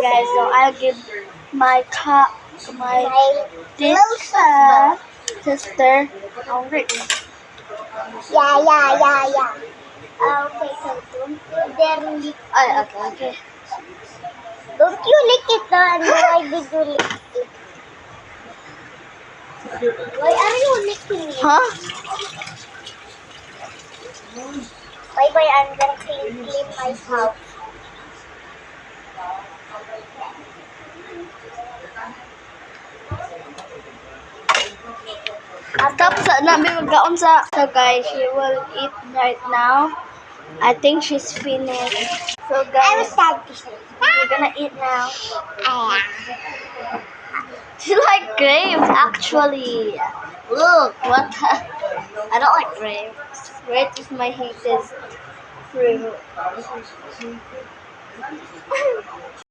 guys, so I'll give my this sister. Hungry. Yeah. Okay, so don't you dare lick. Okay. Don't you lick it, no? And why did you lick it? Why are you licking it? Huh? Bye, I'm gonna clean my house. Stop sa namin magkaon sa. So guys, she will eat right now. I think she's finished. So I'm guys, sad. we're gonna eat now. Ah. She like grapes actually. Look, what? I don't like grapes. Grapes is my hated fruit.